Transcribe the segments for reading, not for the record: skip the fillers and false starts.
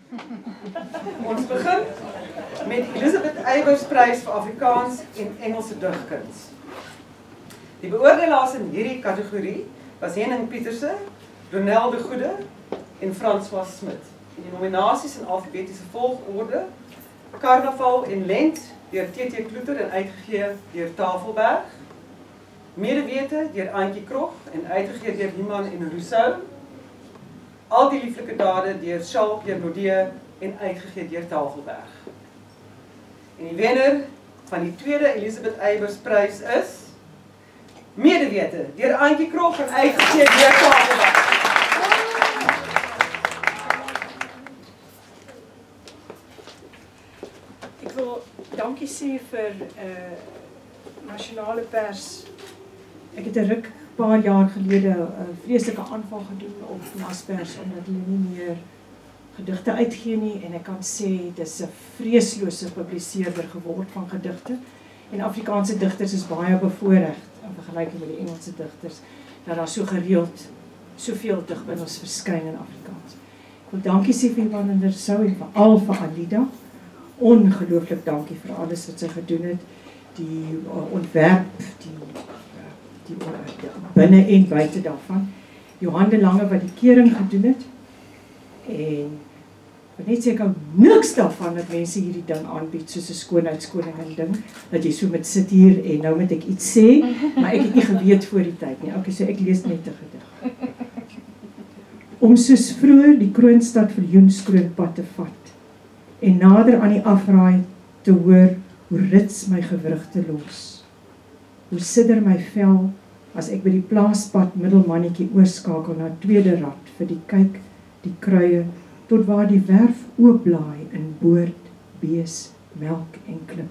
Ons begin met Elizabeth Eybers Prys vir Afrikaans en Engelse digkuns. Die beoordelaars in hierdie kategorie was Henning Pieterse, Ronel de Goede en François Smit. En die nominasies in alfabetiese volgorde: Carnaval en Lent deur T.T. Kloeter en uitgegee deur Tafelberg, Medewete deur Antjie Krog en uitgegee deur Human en Rousseau, Al die lieflike dade deur Charles Pierre Naudet en uitgegee deur Tafelberg. En die wenner van die tweede Elizabeth Eybers Prys is Medewete deur Antjie Krog en uitgegee deur Tafelberg. Ek wil dankie sê vir nasionale pers. Ek het 'n paar jaar gelede 'n vreeslike aanval gedoen op Naspers omdat hulle nie meer gedigte uitgee nie, en ek kan sê dis 'n vreeslose publiseerder geword van gedigte, en Afrikaanse digters is baie bevoorreg in vergelyking met die Engelse digters dat daar so gereeld soveel digbundels verskyn in Afrikaans. Ek wil dankie sê vir Ivan en Rousseau en veral vir Alida. Ongelooflik dankie vir alles wat sy gedoen het, die ontwerp, die binne en buite daarvan. Johan de Lange wat die kering gedoen het, en ek net sê ek hou niks daarvan dat mense hierdie ding aanbied soos 'n skoonheidskoningin ding, dat jy so met sit hier en nou moet ek iets sê, maar ek het nie geweet voor die tyd nie. Okay, so ek lees net 'n gedig. Om soos vroeër die kroonstad Viljoenskroonpad te vat en nader aan die afraai te hoor hoe rits my gewrigte los. Hoe sidder my vel as ek by die plaaspad middelmannetjie oorskakel na tweede rad vir die kyk, die kruie, tot waar die werf oopblaai in boord, bees, melk en klip.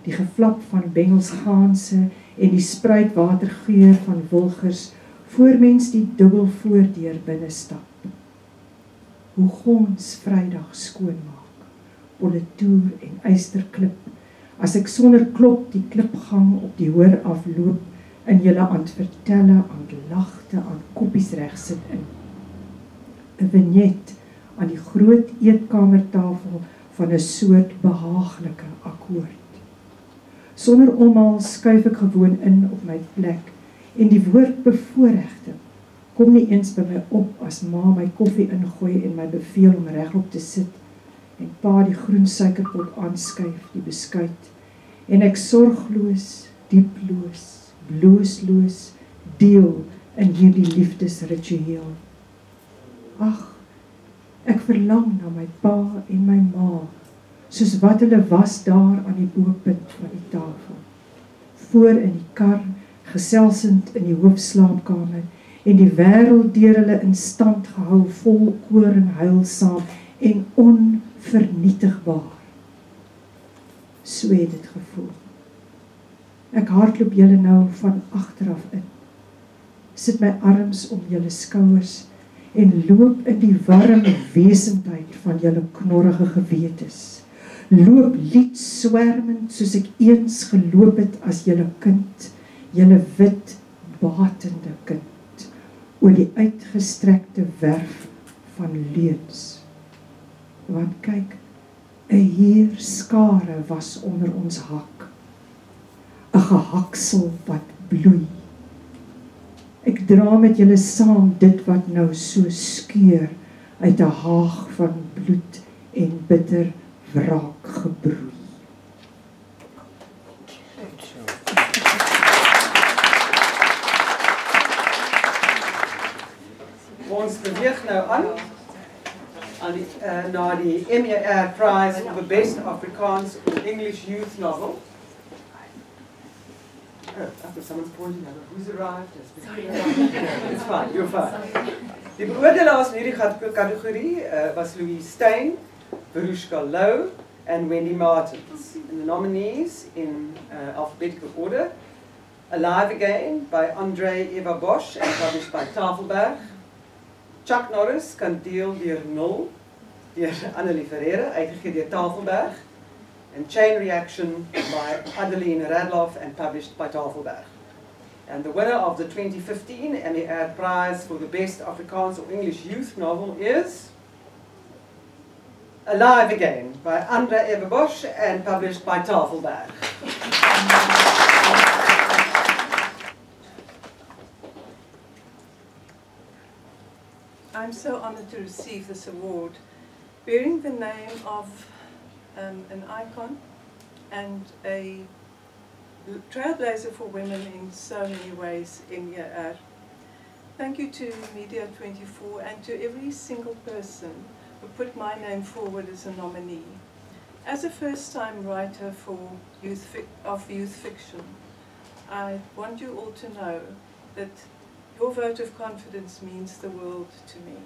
Die geflap van bengelsgaanse en die spruitwatergeur van wilgers voor mens die dubbel voordeur binne stap. Hoe gons Vrydag skoonmaak, Polletoer en Eysterklip, as ek sonder klop die klipgang op die hoor afloop, en julle aan het vertelle, aan lagte, aan koppies reg sit in. 'n vignet aan die groot eetkamertafel van 'n soort behaaglike akkoord. Sonder omhaal skuif ek gewoon in op my plek, en die woord bevoorregte kom nie eens by my op as ma my koffie ingooi en my beveel om regop te sit, en pa die groen suikerpot aanskuif, die beskuit, en ek sorgloos, dieploos, bloosloos deel in hierdie liefdesritueel. Ag, ek verlang na my pa en my ma, soos wat hulle was daar aan die bopunt van die tafel, voor in die kar, geselsend in die hoofslaapkamer, en die wêreld deur hulle in stand gehou, vol koor en huilsaam en onvernietigbaar. So het dit gevoel. Ek hardloop julle nou van agteraf in, sit my arms om julle skouers en loop in die warm wesendheid van julle knorrige gewetes. Loop lied swermend soos ek eens geloop het as julle kind, julle wit, batende kind, oor die uitgestrekte werf van leuns. Want kyk, 'n heerskare was onder ons hak, 'n gehaksel wat bloei. Ek dra met julle saam dit wat nou so skeur uit 'n haag van bloed en bitter wraak gebroei. Ons beweeg nou aan die, na die MER Prize for the Best Afrikaans or English Youth Novel. Oh, after someone's pointing out who's arrived. It's fine, you're fine. Die beoordelaars in hierdie kategorie was Louise Steyn, Verushka Lowe and Wendy Martins. And the nominees in alphabetical order: Alive Again by André Eva Bosch and published by Tafelberg. Chuck Norris kan deel deur 0 deur Annelie Ferreira, uitgegee deur Tafelberg. And Chain Reaction by Adeline Radloff and published by Tafelberg. And the winner of the 2015 MER Prize for the Best Afrikaans or English Youth Novel is Alive Again by Andra Eberbosch and published by Tafelberg. I'm so honored to receive this award, bearing the name of an icon and a trailblazer for women in so many ways in Year. Thank you to Media 24 and to every single person who put my name forward as a nominee. As a first-time writer for youth fiction, I want you all to know that your vote of confidence means the world to me.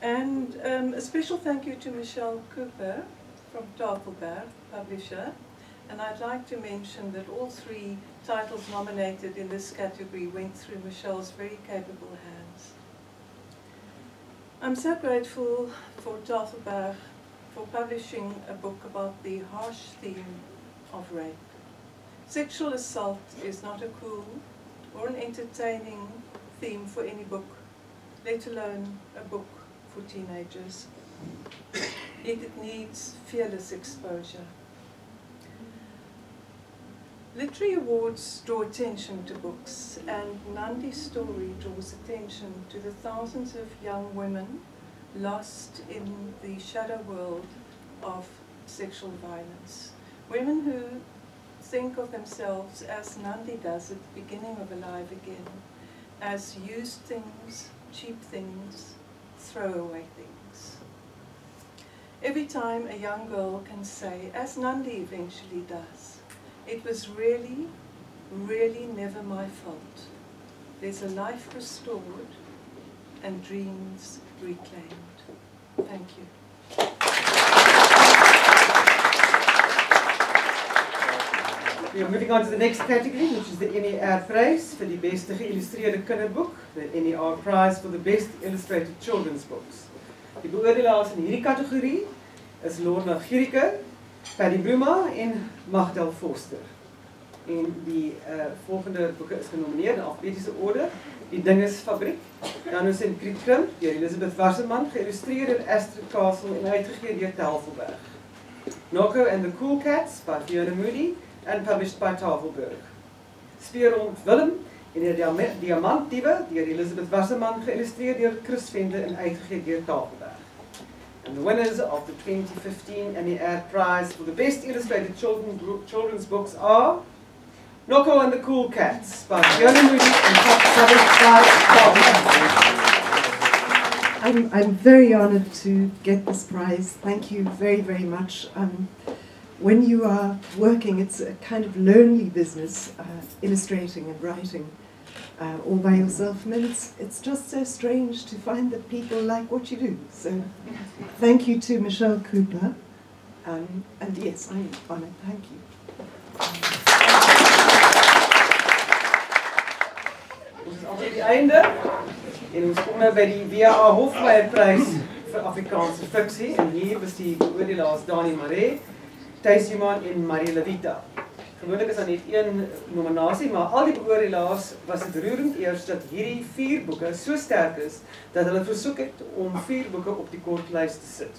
And a special thank you to Michelle Cooper from Tafelberg, publisher. And I'd like to mention that all 3 titles nominated in this category went through Michelle's very capable hands. I'm so grateful for Tafelberg for publishing a book about the harsh theme of rape. Sexual assault is not a cool or an entertaining theme for any book, let alone a book for teenagers. Yet it needs fearless exposure. Literary awards draw attention to books, and Nandi's story draws attention to the thousands of young women lost in the shadow world of sexual violence. Women who think of themselves, as Nandi does at the beginning of Alive Again, as used things, cheap things, throwaway things. Every time a young girl can say, as Nandi eventually does, it was really, really never my fault. There's a life restored and dreams reclaimed. Thank you. We are moving on to the next category, which is the NER Prize for the beste geïllustreerde kinderboek, the NER Prize for the best illustrated children's books. Die beoordelaars in hierdie kategorie is Lorna Gierike, Paddy Bruma en Magdal Foster. En die volgende boeke is genomineerd in alfabetische orde. Die Dingesfabriek, Janus en Kriekrim, deur Elisabeth Wasserman, geïllustreerd deur Astrid Castle en uitgegee deur Tafelberg. Noko and the Cool Cats by Fiona Moody and published by Tafelberg. Speerhond Willem en die Diamantdiewe deur Elisabeth Wasserman, geïllustreerd deur Chris Vende en uitgegee deur Tafelberg. And the winners of the 2015 NER Prize for the Best Illustrated Children's Books are Noko and the Cool Cats by Fiona Moody and published by Tafelberg. I'm very honored to get this prize. Thank you very, very much. When you are working, it's a kind of lonely business, illustrating and writing all by yourself. And then it's just so strange to find that people like what you do. So thank you to Michelle Cooper. And yes, I'm honored. Thank you. Ons is al by die einde en ons kom nou by die W.A. Hofmeyr-prys vir Afrikaanse fiksie en hier was die beoordelaars Dani Maree, Thys Human en Marie Levita. Gewoonlik is daar net 1 nominasie, maar al die beoordelaars was dit roerend eers dat hierdie 4 boeke so sterk is dat hulle versoek het om 4 boeke op die kortlys te sit.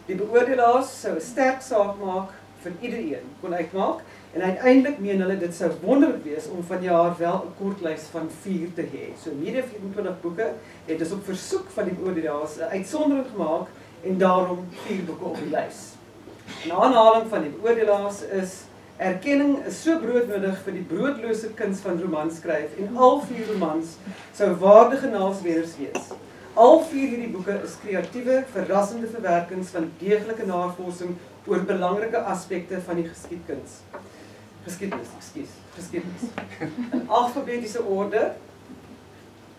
Die beoordelaars sou 'n sterk saak maak vir iedereen kon uitmaak en uiteindelik meen hulle dit sou wonderlik wees om vanjaar wel 'n kortlys van 4 te hê. So hierdie 24 boeke het dus op versoek van die beoordelaars 'n uitsondering gemaak en daarom 4 boeke op die lys. 'n aanhaling van die beoordelaars is: erkenning is so broodnodig vir die broodlose kuns van romanskryf en al 4 romans sou waardige naamsweerders wees. Al 4 hierdie boeke is kreatiewe, verrassende verwerkings van deeglike navorsing oor belangrike aspekte van die geskiedenis. In alfabetiese orde: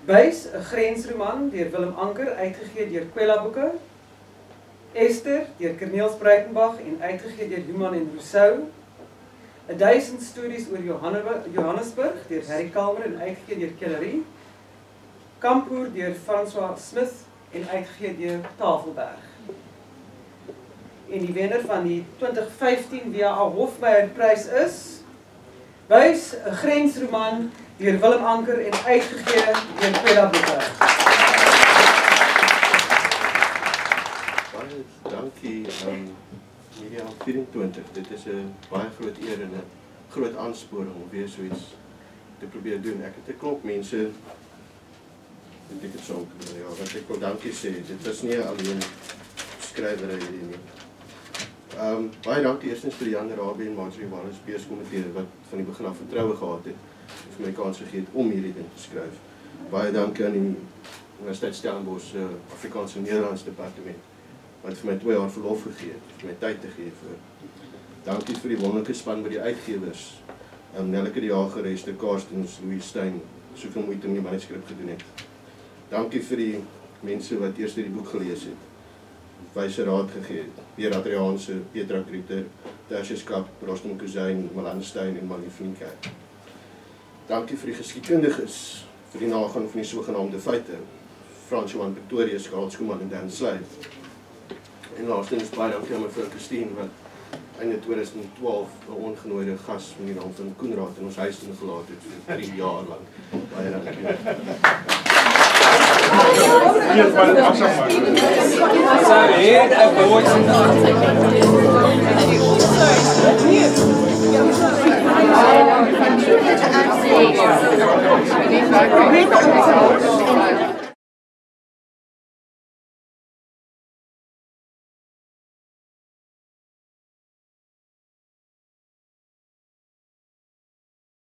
Buis, 'n grensroman deur Willem Anker, uitgegee deur Kwela Boeke. Esther deur Corneels Breitenbach en uitgegee deur Human en Rousseau. 1000 stories oor Johannesburg deur Harry Kalmer en uitgegee deur Kellerie. Kampoer deur François Smith en uitgegee deur Tafelberg. En die wenner van die 2015 W.A. Hofmeyr-prys is Buis, 'n grensroman deur Willem Anker en uitgegee deur Kwela Boeke. Miriam 24. Dit is 'n baie groot eer en 'n groot aansporing om weer so iets te probeer doen. Ek het 'n klomp mense dit het so ja, wat ek wil dankie sê. Dit was nie alleen skrywery hierdie nie. Baie dankie eerstens vir Jan Rabie en Marjorie Wallace Beurskomitee wat van die begin af vertroue gehad het en vir my kans gegee het om hierdie ding te skryf. Baie dankie aan die Universiteit Stellenbosch Afrikaans en Nederlands departement wat vir my 2 jaar verlof gegee het, vir my tyd te gee vir. Dankie vir die wonderlike span by die uitgewers. Nelleke die Jager, Esther Karstens, Louis Stein, soveel moeite om die manuskrip gedoen het. Dankie vir die mense wat eers die boek gelees het, wyse raad gegee het. Pierre Adriaanse, Petra Krieter, Tertius Kap, Rostam Kusyn, Malan Stein en Marie Vlienkerk. Dankie vir die geskiedkundiges vir die nagaan van die sogenaamde feite, Frans Johan Pretorius, Karl Schoeman en Dan Sluit. En laastens baie dankie aan mevrou Christine wat einde 2012 'n ongenooide gas van die naam van Koenraad in ons huis ingelaat het vir 3 jaar lank. Baie dankie. Sorry,